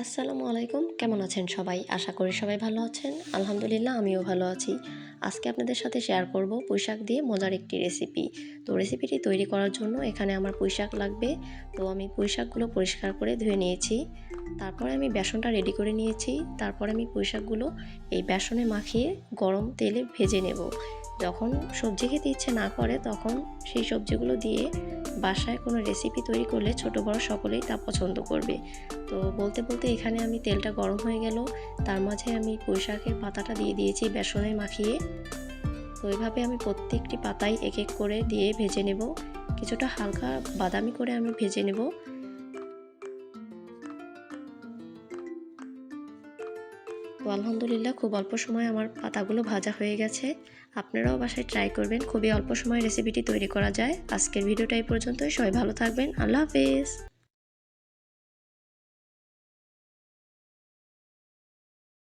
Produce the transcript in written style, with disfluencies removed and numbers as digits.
আসসালামু আলাইকুম, কেমন আছেন সবাই? আশা করি সবাই ভালো আছেন। আলহামদুলিল্লাহ আমিও ভালো আছি। আজকে আপনাদের সাথে শেয়ার করব পুঁইশাক দিয়ে মজার একটি রেসিপি। তো রেসিপিটি তৈরি করার জন্য এখানে আমার পুঁইশাক লাগবে। তো আমি পুঁইশাকগুলো পরিষ্কার করে ধুয়ে নিয়েছি। তারপরে আমি বেসনটা রেডি করে নিয়েছি। তারপরে আমি পুঁইশাকগুলো এই বেসনে মাখিয়ে গরম তেলে ভেজে নেব। যখন সবজি খেতে ইচ্ছে না করে তখন সেই সবজিগুলো দিয়ে বাসায় কোনো রেসিপি তৈরি করলে ছোট বড় সকলেই তা পছন্দ করবে। তো বলতে বলতে এখানে আমি তেলটা গরম হয়ে গেল, তার মাঝে আমি পুঁইশাকের পাতাটা দিয়ে দিয়েছি বেসনে মাখিয়ে। তো এইভাবে আমি প্রত্যেকটি পাতায় এক এক করে দিয়ে ভেজে নেব। কিছুটা হালকা বাদামি করে আমি ভেজে নেব। তো আলহামদুলিল্লাহ খুব অল্প সময় আমার পাতাগুলো ভাজা হয়ে গেছে। আপনারাও বাসায় ট্রাই করবেন, খুবই অল্প সময় রেসিপিটি তৈরি করা যায়। আজকের ভিডিওটা এই পর্যন্তই। সবাই ভালো থাকবেন। আল্লাহ হাফেজ।